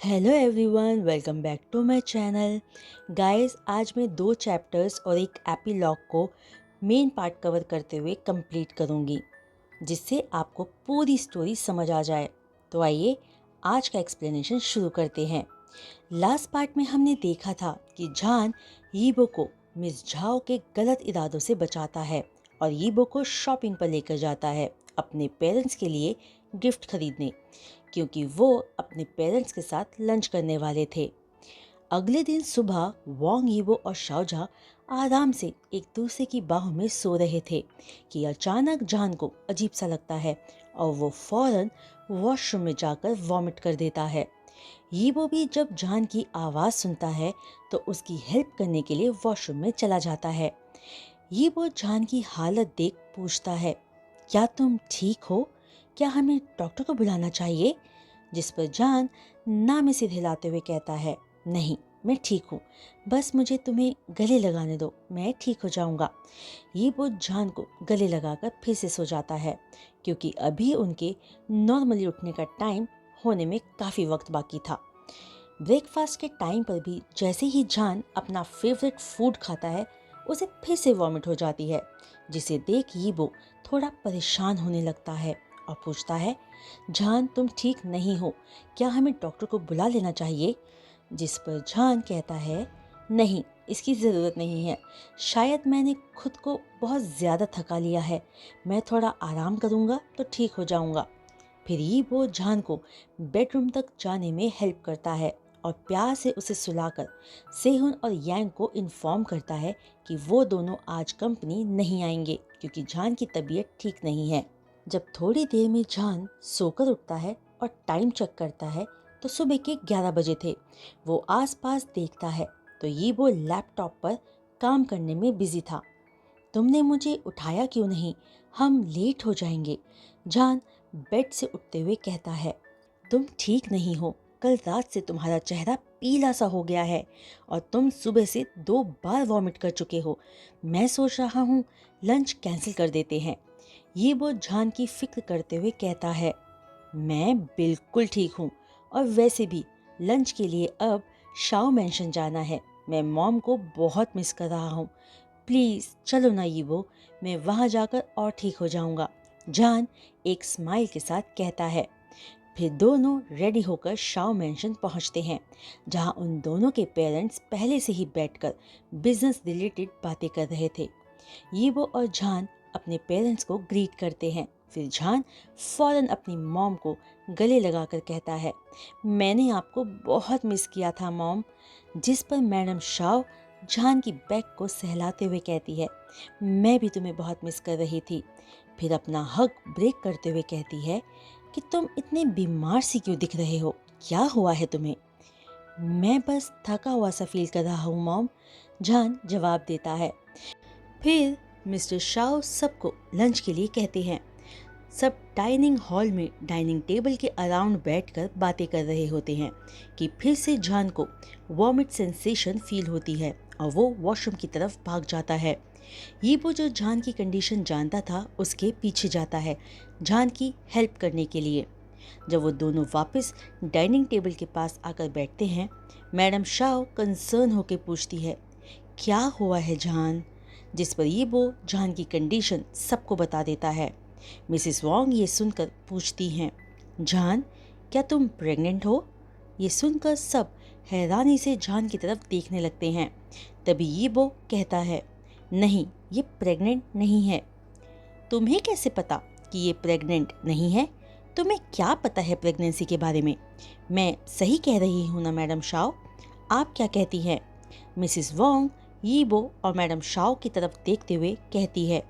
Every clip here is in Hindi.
Hello everyone, welcome back to my channel. Guys, आज मैं 2 चैप्टर्स और एक एपिलॉग को मेन पार्ट कवर करते हुए कंप्लीट करूंगी, जिससे आपको पूरी स्टोरी समझ आ जाए। तो आइए आज का एक्सप्लेनेशन शुरू करते हैं। लास्ट पार्ट में हमने देखा था कि जान यीबो को मिस झाओ के गलत इरादों से बचाता है और यीबो को शॉपिंग पर लेकर जाता है अपने पेरेंट्स के लिए गिफ्ट खरीदने, क्योंकि वो अपने पेरेंट्स के साथ लंच करने वाले थे। अगले दिन सुबह वांग यीबो और शाओजा आराम से एक दूसरे की बाहों में सो रहे थे कि अचानक जान को अजीब सा लगता है और वो फौरन वॉशरूम में जाकर वॉमिट कर देता है। यीबो भी जब जान की आवाज़ सुनता है तो उसकी हेल्प करने के लिए वॉशरूम में चला जाता है। यीबो जान की हालत देख पूछता है, क्या तुम ठीक हो? क्या हमें डॉक्टर को बुलाना चाहिए? जिस पर जान ना में सिर हिलाते हुए कहता है, नहीं, मैं ठीक हूँ, बस मुझे तुम्हें गले लगाने दो, मैं ठीक हो जाऊंगा। ये वो जान को गले लगाकर फिर से सो जाता है, क्योंकि अभी उनके नॉर्मली उठने का टाइम होने में काफ़ी वक्त बाकी था। ब्रेकफास्ट के टाइम पर भी जैसे ही जान अपना फेवरेट फूड खाता है, उसे फिर से वॉमिट हो जाती है, जिसे देख यीबो थोड़ा परेशान होने लगता है और पूछता है, जान तुम ठीक नहीं हो, क्या हमें डॉक्टर को बुला लेना चाहिए? जिस पर जान कहता है, नहीं, इसकी ज़रूरत नहीं है, शायद मैंने खुद को बहुत ज़्यादा थका लिया है, मैं थोड़ा आराम करूँगा तो ठीक हो जाऊँगा। फिर यीबो जान को बेडरूम तक जाने में हेल्प करता है और प्यार से उसे सुलाकर सेहुन और यांग को इन्फॉर्म करता है कि वो दोनों आज कंपनी नहीं आएंगे, क्योंकि जान की तबीयत ठीक नहीं है। जब थोड़ी देर में जान सोकर उठता है और टाइम चेक करता है तो सुबह के 11 बजे थे। वो आसपास देखता है तो ये वो लैपटॉप पर काम करने में बिजी था। तुमने मुझे उठाया क्यों नहीं? हम लेट हो जाएंगे, जान बेड से उठते हुए कहता है। तुम ठीक नहीं हो, कल रात से तुम्हारा चेहरा पीला सा हो गया है और तुम सुबह से 2 बार वॉमिट कर चुके हो। मैं सोच रहा हूँ लंच कैंसिल कर देते हैं, ये वो जान की फिक्र करते हुए कहता है। मैं बिल्कुल ठीक हूँ और वैसे भी लंच के लिए अब शाओ मेंशन जाना है, मैं मॉम को बहुत मिस कर रहा हूँ, प्लीज़ चलो ना यीबो, मैं वहाँ जाकर और ठीक हो जाऊँगा, जान एक स्माइल के साथ कहता है। फिर दोनों रेडी होकर शाओ मेंशन पहुँचते हैं, जहाँ उन दोनों के पेरेंट्स पहले से ही बैठकर बिजनेस रिलेटेड बातें कर रहे थे। यीबो और जान अपने पेरेंट्स को ग्रीट करते हैं। फिर जान फौरन अपनी मॉम को गले लगाकर कहता है, मैंने आपको बहुत मिस किया था मॉम। जिस पर मैडम शाओ जान की बैग को सहलाते हुए कहती है, मैं भी तुम्हें बहुत मिस कर रही थी। फिर अपना हग ब्रेक करते हुए कहती है कि तुम इतने बीमार सी क्यों दिख रहे हो, क्या हुआ है तुम्हें? मैं बस थका हुआ सा फील कर रहा हूँ मॉम, जान जवाब देता है। फिर मिस्टर शाओ सबको लंच के लिए कहते हैं। सब डाइनिंग हॉल में डाइनिंग टेबल के अराउंड बैठकर बातें कर रहे होते हैं कि फिर से जान को वॉमिट सेंसेशन फील होती है और वो वॉशरूम की तरफ भाग जाता है। ये वो जो जान की कंडीशन जानता था उसके पीछे जाता है जान की हेल्प करने के लिए। जब वो दोनों वापस डाइनिंग टेबल के पास आकर बैठते हैं, मैडम शाओ कंसर्न होकर पूछती है, क्या हुआ है जान? जिस पर ये वो जान की कंडीशन सबको बता देता है। मिसेस वॉन्ग ये सुनकर पूछती हैं, जान क्या तुम प्रेग्नेंट हो? ये सुनकर सब हैरानी से जान की तरफ देखने लगते हैं। तभी ये वो कहता है, नहीं, ये प्रेग्नेंट नहीं है। तुम्हें कैसे पता कि ये प्रेग्नेंट नहीं है? तुम्हें क्या पता है प्रेगनेंसी के बारे में? मैं सही कह रही हूँ ना मैडम शाओ? आप क्या कहती हैं? मिसेस वोंग यीबो और मैडम शाओ की तरफ देखते हुए कहती है,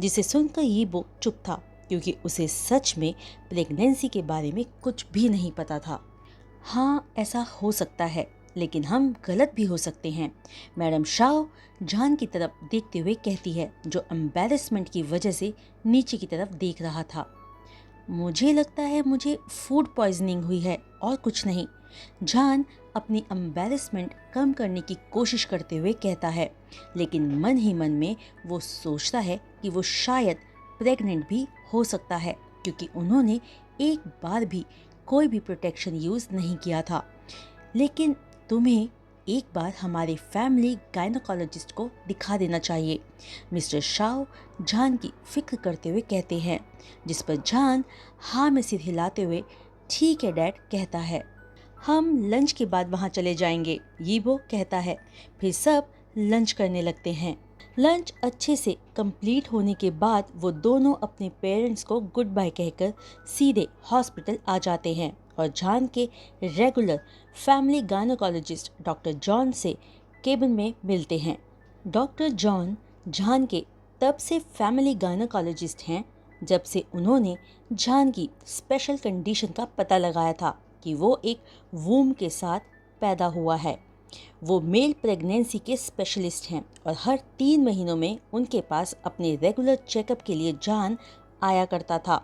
जिसे सुनकर यीबो चुप था, क्योंकि उसे सच में प्रेगनेंसी के बारे में कुछ भी नहीं पता था। हाँ, ऐसा हो सकता है, लेकिन हम गलत भी हो सकते हैं, मैडम शाओ जान की तरफ देखते हुए कहती है, जो एम्बैरेसमेंट की वजह से नीचे की तरफ देख रहा था। मुझे लगता है मुझे फूड पॉइजनिंग हुई है और कुछ नहीं, जान अपनी एम्बैरेसमेंट कम करने की कोशिश करते हुए कहता है, लेकिन मन ही मन में वो सोचता है कि वो शायद प्रेग्नेंट भी हो सकता है, क्योंकि उन्होंने एक बार भी कोई भी प्रोटेक्शन यूज़ नहीं किया था। लेकिन तुम्हें एक बार हमारे फैमिली गायनोकोलॉजिस्ट को दिखा देना चाहिए, मिस्टर शाओ जान की फिक्र करते हुए कहते हैं, जिस पर जान हाँ में सिर हिलाते हुए ठीक है डैड कहता है। हम लंच के बाद वहाँ चले जाएंगे, यीबो कहता है। फिर सब लंच करने लगते हैं। लंच अच्छे से कंप्लीट होने के बाद वो दोनों अपने पेरेंट्स को गुड बाय कहकर सीधे हॉस्पिटल आ जाते हैं और जान के regular family gynaecologist doctor John से केबिन में मिलते हैं। डॉक्टर जॉन जान के तब से फैमिली गायनोकोलॉजिस्ट हैं जब से उन्होंने जान की स्पेशल कंडीशन का पता लगाया था कि वो एक वूम के साथ पैदा हुआ है। वो मेल प्रेगनेंसी के स्पेशलिस्ट हैं और हर 3 महीनों में उनके पास अपने रेगुलर चेकअप के लिए जान आया करता था,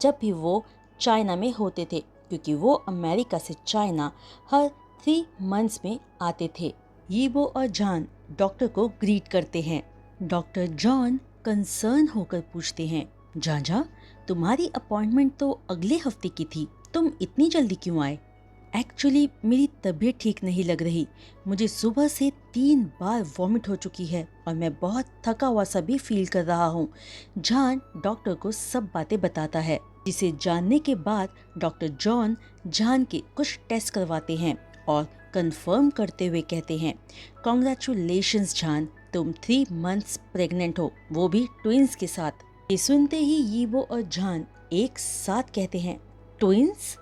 जब भी वो चाइना में होते थे, क्योंकि वो अमेरिका से चाइना हर 3 मंथ्स में आते थे। यीबो और जान डॉक्टर को ग्रीट करते हैं। डॉक्टर जॉन कंसर्न होकर पूछते हैं, जांजा तुम्हारी अपॉइंटमेंट तो अगले हफ्ते की थी, तुम इतनी जल्दी क्यों आए? एक्चुअली मेरी तबीयत ठीक नहीं लग रही, मुझे सुबह से 3 बार वॉमिट हो चुकी है और मैं बहुत थका हुआ सा भी फील कर रहा हूँ। जान डॉक्टर को सब बातें बताता है, जिसे जानने के बाद डॉक्टर जॉन जान के कुछ टेस्ट करवाते हैं और कंफर्म करते हुए कहते हैं, कॉन्ग्रेचुलेशंस जान, तुम 3 मंथ्स प्रेग्नेंट हो, वो भी ट्विंस के साथ। ये सुनते ही यीबो और जान एक साथ कहते हैं, ट्विंस?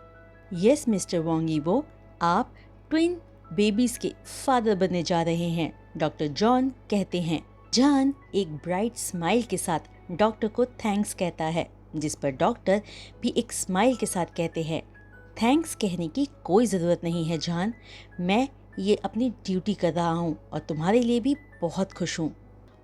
यस मिस्टर वोंग यीबो, आप ट्विन बेबीज के फादर बनने जा रहे हैं, डॉक्टर जॉन कहते हैं। जान एक ब्राइट स्माइल के साथ डॉक्टर को थैंक्स कहता है, जिस पर डॉक्टर भी एक स्माइल के साथ कहते हैं, थैंक्स कहने की कोई ज़रूरत नहीं है जान, मैं ये अपनी ड्यूटी कर रहा हूँ और तुम्हारे लिए भी बहुत खुश हूँ।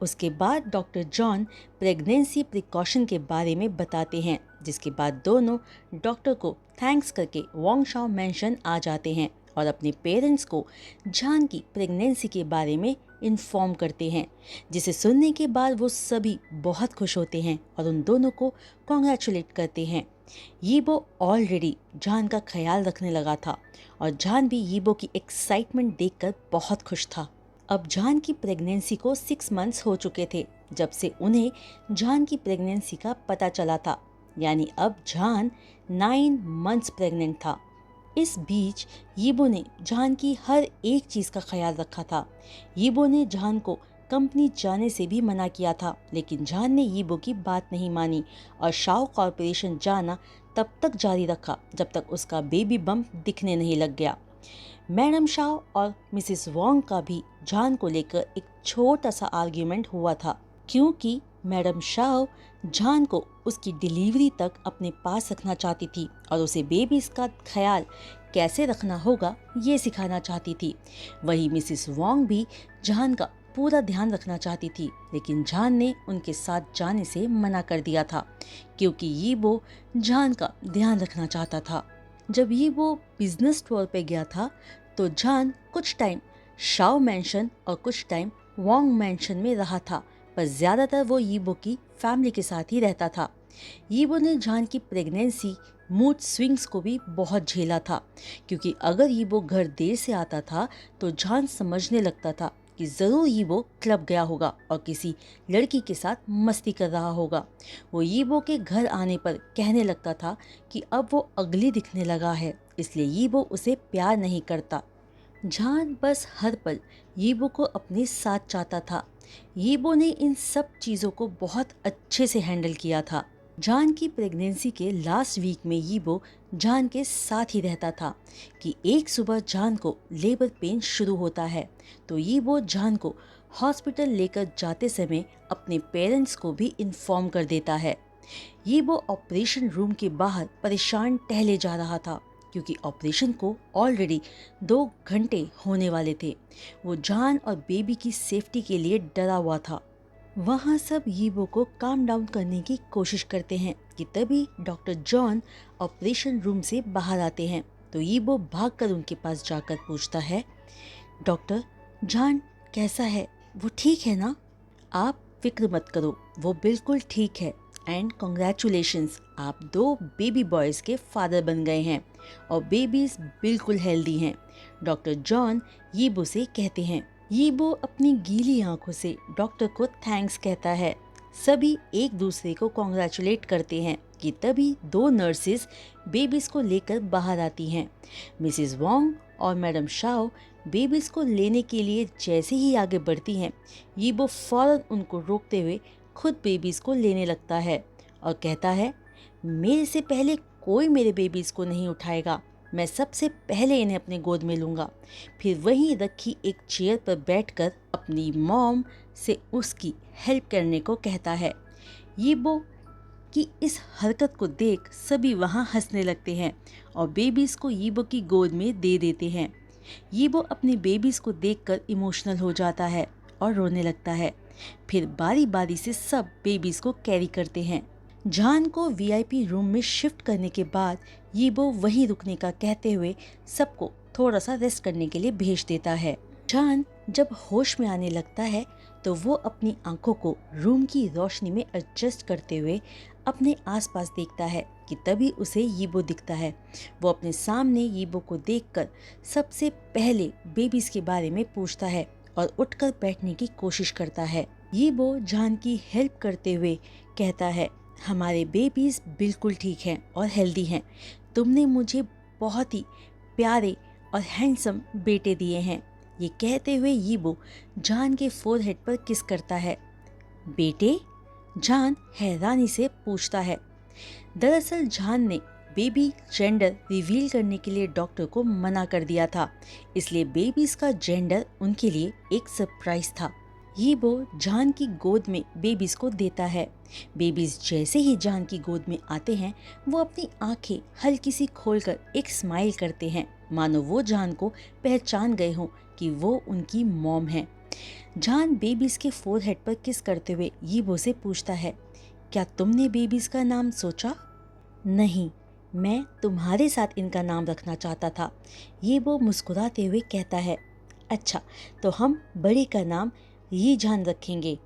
उसके बाद डॉक्टर जॉन प्रेगनेंसी प्रिकॉशन के बारे में बताते हैं, जिसके बाद दोनों डॉक्टर को थैंक्स करके वोंगशाओ मैंशन आ जाते हैं और अपने पेरेंट्स को जान की प्रेगनेंसी के बारे में इन्फॉर्म करते हैं, जिसे सुनने के बाद वो सभी बहुत खुश होते हैं और उन दोनों को कॉन्ग्रेचुलेट करते हैं। यीबो ऑलरेडी जान का ख्याल रखने लगा था और जान भी यीबो की एक्साइटमेंट देखकर बहुत खुश था। अब जान की प्रेगनेंसी को 6 मंथ्स हो चुके थे जब से उन्हें जान की प्रेगनेंसी का पता चला था, यानी अब जान 9 मंथ्स प्रेग्नेंट था। इस बीच यीबो ने जान की हर एक चीज़ का ख्याल रखा था। यीबो ने जान को कंपनी जाने से भी मना किया था, लेकिन जान ने यीबो की बात नहीं मानी और शाओ कॉरपोरेशन जाना तब तक जारी रखा जब तक उसका बेबी बम्प दिखने नहीं लग गया। मैडम शाओ और मिसेस वोंग का भी जान को लेकर एक छोटा सा आर्ग्यूमेंट हुआ था, क्योंकि मैडम शाओ जान को उसकी डिलीवरी तक अपने पास रखना चाहती थी और उसे बेबीज का ख्याल कैसे रखना होगा ये सिखाना चाहती थी। वही मिसेस वोंग भी जान का पूरा ध्यान रखना चाहती थी, लेकिन जान ने उनके साथ जाने से मना कर दिया था, क्योंकि यीबो जान का ध्यान रखना चाहता था। जब यीबो बिजनेस टूर पे गया था तो जान कुछ टाइम शाओ मैंशन और कुछ टाइम वोंग मैंशन में रहा था, पर ज़्यादातर वो यीबो की फैमिली के साथ ही रहता था। यीबो ने जान की प्रेगनेंसी मूड स्विंग्स को भी बहुत झेला था, क्योंकि अगर यीबो घर देर से आता था तो जान समझने लगता था कि ज़रूर यीबो क्लब गया होगा और किसी लड़की के साथ मस्ती कर रहा होगा। वो यीबो के घर आने पर कहने लगता था कि अब वो अगली दिखने लगा है, इसलिए यीबो उसे प्यार नहीं करता। जान बस हर पल यीबो को अपने साथ चाहता था। यीबो ने इन सब चीज़ों को बहुत अच्छे से हैंडल किया था। जान की प्रेगनेंसी के लास्ट वीक में यीबो जान के साथ ही रहता था कि एक सुबह जान को लेबर पेन शुरू होता है, तो यीबो जान को हॉस्पिटल लेकर जाते समय अपने पेरेंट्स को भी इन्फॉर्म कर देता है। यीबो ऑपरेशन रूम के बाहर परेशान टहले जा रहा था, क्योंकि ऑपरेशन को ऑलरेडी 2 घंटे होने वाले थे। वो जान और बेबी की सेफ्टी के लिए डरा हुआ था। वहाँ सब यीबो को काम डाउन करने की कोशिश करते हैं कि तभी डॉक्टर जॉन ऑपरेशन रूम से बाहर आते हैं, तो यीबो भागकर उनके पास जाकर पूछता है, डॉक्टर जान कैसा है, वो ठीक है ना? आप फिक्र मत करो, वो बिल्कुल ठीक है, एंड कॉन्ग्रेचुलेशंस, आप 2 बेबी बॉयज़ के फादर बन गए हैं और बेबीज बिल्कुल हेल्दी हैं। डॉक्टर जॉन यीबो से कहते हैं। यीबो अपनी गीली आंखों से डॉक्टर को थैंक्स कहता है। सभी एक दूसरे को कॉन्ग्रेचुलेट करते हैं कि तभी 2 नर्सेज बेबीज को लेकर बाहर आती हैं। मिसिज वोंग और मैडम शाओ बेबीज को लेने के लिए जैसे ही आगे बढ़ती हैं, यीबो फौरन उनको रोकते हुए खुद बेबीज को लेने लगता है और कहता है, मेरे से पहले कोई मेरे बेबीज को नहीं उठाएगा, मैं सबसे पहले इन्हें अपने गोद में लूँगा। फिर वहीं रखी एक चेयर पर बैठकर अपनी मॉम से उसकी हेल्प करने को कहता है। यीबो की इस हरकत को देख सभी वहाँ हंसने लगते हैं और बेबीज को यीबो की गोद में दे देते हैं। यीबो अपने बेबीज को देखकर इमोशनल हो जाता है और रोने लगता है। फिर बारी बारी से सब बेबीज को कैरी करते हैं। जान को वीआईपी रूम में शिफ्ट करने के बाद यीबो वहीं रुकने का कहते हुए सबको थोड़ा सा रेस्ट करने के लिए भेज देता है। जान जब होश में आने लगता है तो वो अपनी आंखों को रूम की रोशनी में एडजस्ट करते हुए अपने आसपास देखता है कि तभी उसे यीबो दिखता है। वो अपने सामने यीबो को देखकर सबसे पहले बेबीज के बारे में पूछता है और उठकर बैठने की कोशिश करता है। यीबो जान की हेल्प करते हुए कहता है, हमारे बेबीज बिल्कुल ठीक हैं और हेल्दी हैं। तुमने मुझे बहुत ही प्यारे और हैंडसम बेटे दिए हैं। ये कहते हुए यीबो जान के फोरहेड पर किस करता है। बेटे? जान हैरानी से पूछता है। दरअसल जान ने बेबी जेंडर रिवील करने के लिए डॉक्टर को मना कर दिया था, इसलिए बेबीज का जेंडर उनके लिए एक सरप्राइज था। यीबो जान की गोद में बेबीज को देता है। बेबीज जैसे ही जान की गोद में आते हैं, वो अपनी आंखें हल्की सी खोलकर एक स्माइल करते हैं, मानो वो जान को पहचान गए हों कि वो उनकी मॉम है। जान बेबीज के फोरहेड पर किस करते हुए यीबो से पूछता है, क्या तुमने बेबीज का नाम सोचा? नहीं, मैं तुम्हारे साथ इनका नाम रखना चाहता था। यीबो मुस्कुराते हुए कहता है, अच्छा तो हम बड़े का नाम यी जान रखेंगे।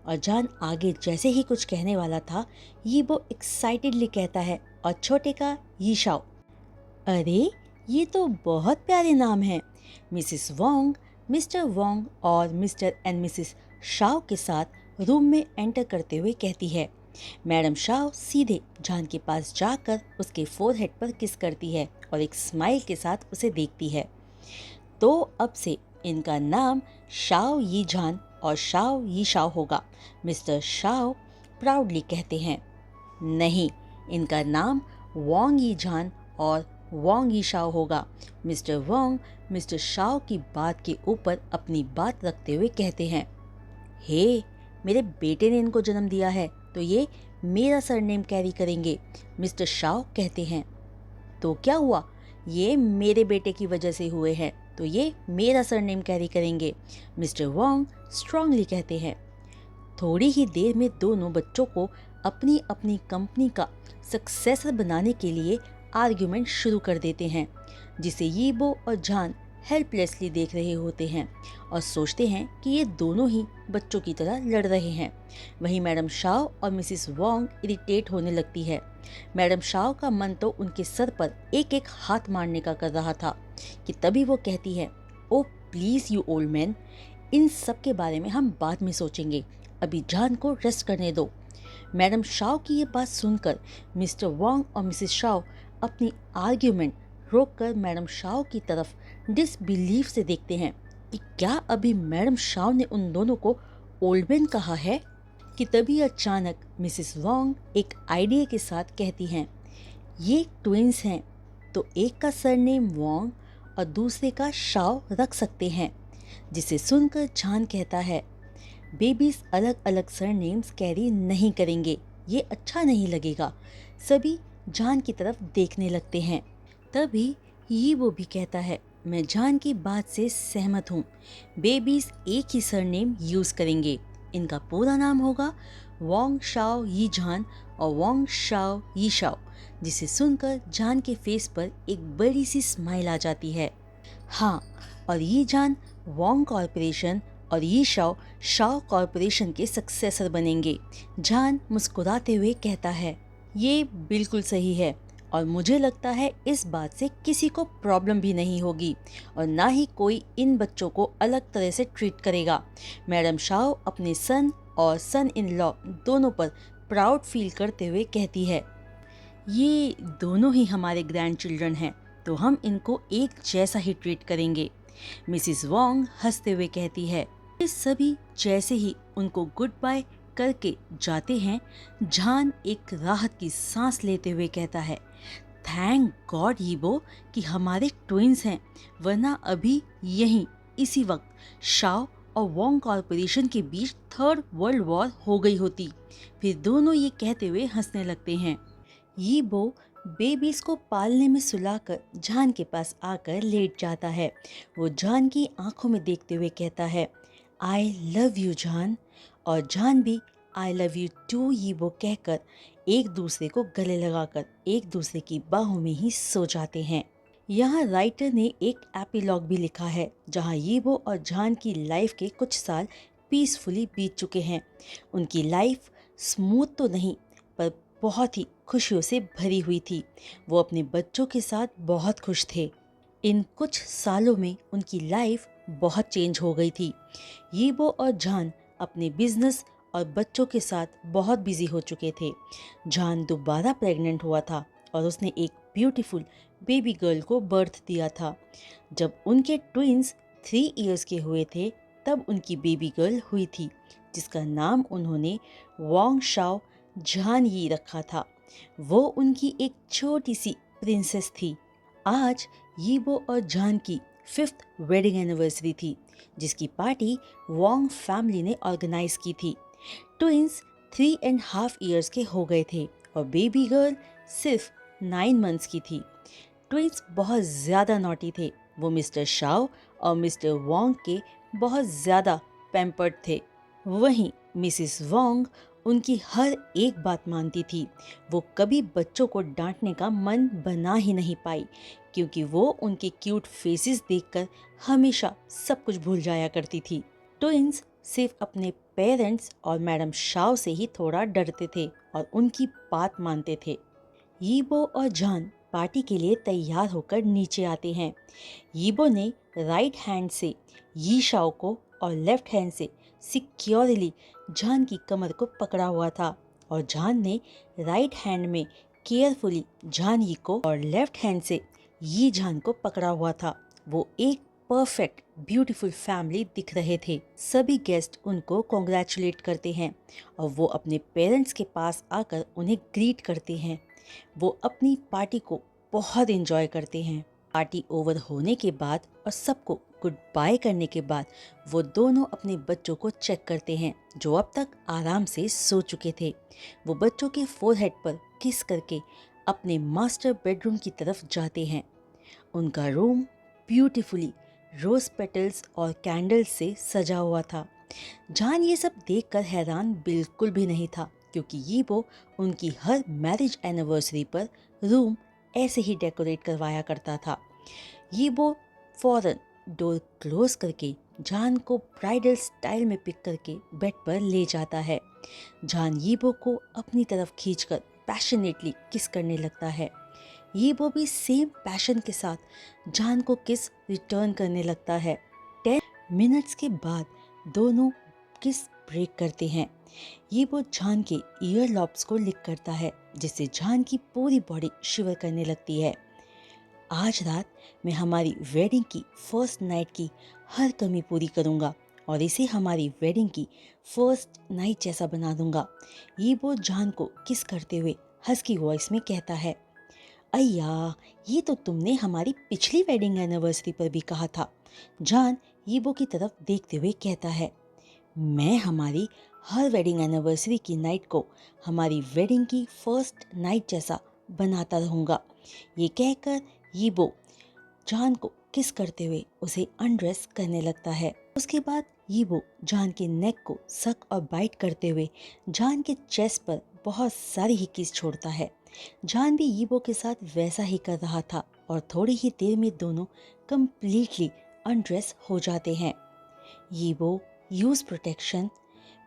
और जान आगे जैसे ही कुछ कहने वाला था, यीबो एक्साइटेडली कहता है, और छोटे का यीशाओ। अरे ये तो बहुत प्यारे नाम हैं। मिसिस वोंग मिस्टर वोंग और मिस्टर एंड मिसिस शाओ के साथ रूम में एंटर करते हुए कहती है। मैडम शाओ सीधे जान के पास जाकर उसके फोरहेड पर किस करती है और एक स्माइल के साथ उसे देखती है। तो अब से इनका नाम शाओ यी जान और शाओ यी शाओ होगा, मिस्टर शाओ प्राउडली कहते हैं। नहीं, इनका नाम वोंग यी जान और वोंग यी शाओ होगा, मिस्टर वोंग मिस्टर शाओ की बात के ऊपर अपनी बात रखते हुए कहते हैं। हे, मेरे बेटे ने इनको जन्म दिया है तो ये मेरा सरनेम कैरी करेंगे, मिस्टर शाओ कहते हैं। तो क्या हुआ, ये मेरे बेटे की वजह से हुए हैं तो ये मेरा सरनेम कैरी करेंगे, मिस्टर वोंग स्ट्रांगली कहते हैं। थोड़ी ही देर में दोनों बच्चों को अपनी अपनी कंपनी का सक्सेसर बनाने के लिए आर्ग्यूमेंट शुरू कर देते हैं, जिसे यीबो और जान हेल्पलेसली देख रहे होते हैं और सोचते हैं कि ये दोनों ही बच्चों की तरह लड़ रहे हैं। वहीं मैडम शाओ और मिसिस वोंग इरिटेट होने लगती है। मैडम शाओ का मन तो उनके सर पर एक एक हाथ मारने का कर रहा था कि तभी वो कहती है, oh please you old man, इन सब के बारे में हम बाद में सोचेंगे, अभी जान को रेस्ट करने दो। मैडम शाओ की ये बात सुनकर मिस्टर वोंग और मिसिस शाओ अपनी आर्ग्यूमेंट रोककर मैडम शाओ की तरफ डिसबिलीफ से देखते हैं कि क्या अभी मैडम शाओ ने उन दोनों को ओल्ड मैन कहा है। कि तभी अचानक मिसिस वोंग एक आइडिया के साथ कहती हैं, ये ट्विंस हैं तो एक का सरनेम वोंग और दूसरे का शाओ रख सकते हैं। जिसे सुनकर जान कहता है, बेबीज अलग अलग सरनेम्स कैरी नहीं करेंगे, ये अच्छा नहीं लगेगा। सभी जान की तरफ देखने लगते हैं। तभी यीबो भी कहता है, मैं जान की बात से सहमत हूँ, बेबीज एक ही सरनेम यूज़ करेंगे। इनका पूरा नाम होगा वोंग शाओ यी जान और वोंग शाओ यी शाओ। जिसे सुनकर जान के फेस पर एक बड़ी सी स्माइल आ जाती है। हाँ, और यी जान वोंग कॉर्पोरेशन और ये शाओ शाओ कॉरपोरेशन के सक्सेसर बनेंगे। जान मुस्कुराते हुए कहता है, ये बिल्कुल सही है और मुझे लगता है इस बात से किसी को प्रॉब्लम भी नहीं होगी और ना ही कोई इन बच्चों को अलग तरह से ट्रीट करेगा। मैडम शाओ अपने सन और सन इन लॉ दोनों पर प्राउड फील करते हुए कहती है, ये दोनों ही हमारे ग्रैंड चिल्ड्रन हैं, तो हम इनको एक जैसा ही ट्रीट करेंगे। मिसिस वोंग हंसते हुए कहती है। ये सभी जैसे ही उनको गुड बाय करके जाते हैं, जान एक राहत की सांस लेते हुए कहता है, थैंक गॉड यीबो कि हमारे ट्विंस हैं, वरना अभी यहीं इसी वक्त शाओ और वोंग कॉरपोरेशन के बीच थर्ड वर्ल्ड वॉर हो गई होती। फिर दोनों ये कहते हुए हंसने लगते हैं। यीबो बेबीज को पालने में सुलाकर जान के पास आकर लेट जाता है। वो जान की आंखों में देखते हुए कहता है, आई लव यू जान, और जान भी आई लव यू टू यीबो कहकर एक दूसरे को गले लगाकर एक दूसरे की बाहों में ही सो जाते हैं। यहाँ राइटर ने एक एपिलॉग भी लिखा है जहाँ यीबो और जान की लाइफ के कुछ साल पीसफुली बीत चुके हैं। उनकी लाइफ स्मूथ तो नहीं पर बहुत ही खुशियों से भरी हुई थी। वो अपने बच्चों के साथ बहुत खुश थे। इन कुछ सालों में उनकी लाइफ बहुत चेंज हो गई थी। यीबो और जान अपने बिजनेस और बच्चों के साथ बहुत बिजी हो चुके थे। जान दोबारा प्रेग्नेंट हुआ था और उसने एक ब्यूटीफुल बेबी गर्ल को बर्थ दिया था। जब उनके ट्विंस 3 इयर्स के हुए थे तब उनकी बेबी गर्ल हुई थी, जिसका नाम उन्होंने वोंग शाओ जान यी रखा था। वो उनकी एक छोटी सी प्रिंसेस थी। आज यीबो और जान की 5th वेडिंग एनिवर्सरी थी, जिसकी पार्टी वोंग फैमिली ने ऑर्गेनाइज की थी। ट्विंस 3.5 इयर्स के हो गए थे और बेबी गर्ल सिर्फ 9 मंथ्स की थी। ट्विंस बहुत ज़्यादा नॉटी थे। वो मिस्टर शाओ और मिस्टर वोंग के बहुत ज़्यादा पैम्पर्ड थे। वहीं मिसिस वोंग उनकी हर एक बात मानती थी। वो कभी बच्चों को डांटने का मन बना ही नहीं पाई, क्योंकि वो उनके क्यूट फेसेस देखकर हमेशा सब कुछ भूल जाया करती थी। ट्विंस सिर्फ अपने पेरेंट्स और मैडम शाओ से ही थोड़ा डरते थे और उनकी बात मानते थे। यीबो और जान पार्टी के लिए तैयार होकर नीचे आते हैं। यीबो ने राइट हैंड से यी शाओ को और लेफ्ट हैंड से सिक्योरली जान की कमर को पकड़ा हुआ था और जान ने राइट हैंड में केयरफुली जान यी को और लेफ्ट हैंड से यी जान को पकड़ा हुआ था। वो एक परफेक्ट ब्यूटीफुल फैमिली दिख रहे थे। सभी गेस्ट उनको कॉन्ग्रेचुलेट करते हैं और वो अपने पेरेंट्स के पास आकर उन्हें ग्रीट करते हैं। वो अपनी पार्टी को बहुत एंजॉय करते हैं। पार्टी ओवर होने के बाद और सबको गुड बाय करने के बाद वो दोनों अपने बच्चों को चेक करते हैं जो अब तक आराम से सो चुके थे। वो बच्चों के फोरहेड पर किस करके अपने मास्टर बेडरूम की तरफ जाते हैं। उनका रूम ब्यूटीफुली रोज पेटल्स और कैंडल्स से सजा हुआ था। जान ये सब देखकर हैरान बिल्कुल भी नहीं था, क्योंकि यीबो उनकी हर मैरिज एनिवर्सरी पर रूम ऐसे ही डेकोरेट करवाया करता था। यीबो फौरन डोर क्लोज करके जान को ब्राइडल स्टाइल में पिक करके बेड पर ले जाता है। जान यीबो को अपनी तरफ खींचकर पैशनेटली किस करने लगता है। यीबो भी सेम पैशन के साथ जान को किस रिटर्न करने लगता है। 10 मिनट्स के बाद दोनों किस ब्रेक करते हैं। यीबो जान के ईयर लॉब्स को लिक करता है, जिससे जान की पूरी बॉडी शिवर करने लगती है। आज रात मैं हमारी वेडिंग की फर्स्ट नाइट की हर कमी पूरी करूंगा और इसे हमारी वेडिंग की फर्स्ट नाइट जैसा बना दूंगा। यीबो जान को किस करते हुए हस्की वॉइस में कहता है, अय्या, ये तो तुमने हमारी पिछली वेडिंग एनिवर्सरी पर भी कहा था। जान यीबो की तरफ देखते हुए कहता है, मैं हमारी हर वेडिंग एनिवर्सरी की नाइट को हमारी वेडिंग की फर्स्ट नाइट जैसा बनाता रहूँगा। ये कहकर यीबो जान को किस करते हुए उसे अनड्रेस करने लगता है। उसके बाद यीबो जान के नेक को सक और बाइट करते हुए जान के चेस्ट पर बहुत सारी ही किस छोड़ता है। जान भी यीबो के साथ वैसा ही कर रहा था और थोड़ी ही देर में दोनों कंप्लीटली अनड्रेस हो जाते हैं। यीबो यूज़ प्रोटेक्शन,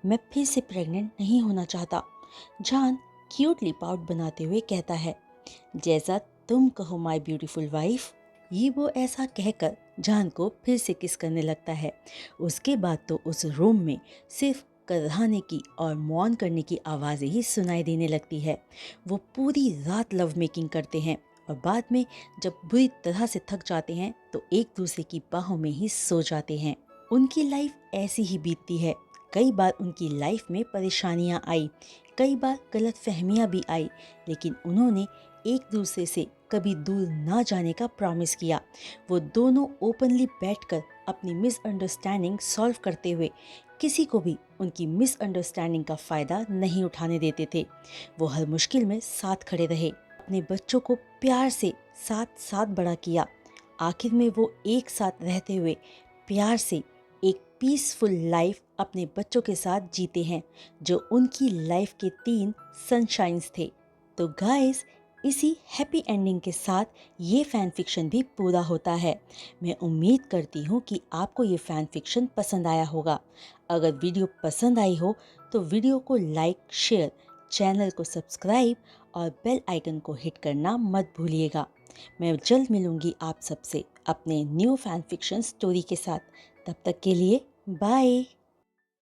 मैं फिर से प्रेग्नेंट नहीं होना चाहता। जान क्यूट लिप आउट बनाते हुए कहता है, जैसा तुम कहो माय ब्यूटीफुल वाइफ। ये वो ऐसा कहकर जान को फिर से किस करने लगता है। उसके बाद तो उस रूम में सिर्फ कराहने की और मौन करने की आवाज़ें ही सुनाई देने लगती है। वो पूरी रात लव मेकिंग करते हैं और बाद में जब बुरी तरह से थक जाते हैं तो एक दूसरे की बाहों में ही सो जाते हैं। उनकी लाइफ ऐसी ही बीतती है। कई बार उनकी लाइफ में परेशानियां आई, कई बार गलत फहमियाँ भी आई, लेकिन उन्होंने एक दूसरे से कभी दूर ना जाने का प्रॉमिस किया। वो दोनों ओपनली बैठकर अपनी मिसअंडरस्टैंडिंग सॉल्व करते हुए किसी को भी उनकी मिसअंडरस्टैंडिंग का फ़ायदा नहीं उठाने देते थे। वो हर मुश्किल में साथ खड़े रहे, अपने बच्चों को प्यार से साथ साथ बड़ा किया। आखिर में वो एक साथ रहते हुए प्यार से एक पीसफुल लाइफ अपने बच्चों के साथ जीते हैं, जो उनकी लाइफ के 3 सनशाइन्स थे। तो गाइस, इसी हैप्पी एंडिंग के साथ ये फ़ैन फिक्शन भी पूरा होता है। मैं उम्मीद करती हूँ कि आपको ये फ़ैन फिक्शन पसंद आया होगा। अगर वीडियो पसंद आई हो तो वीडियो को लाइक, शेयर, चैनल को सब्सक्राइब और बेल आइकन को हिट करना मत भूलिएगा। मैं जल्द मिलूँगी आप सबसे अपने न्यू फ़ैन फिक्शन स्टोरी के साथ। तब तक के लिए बाय।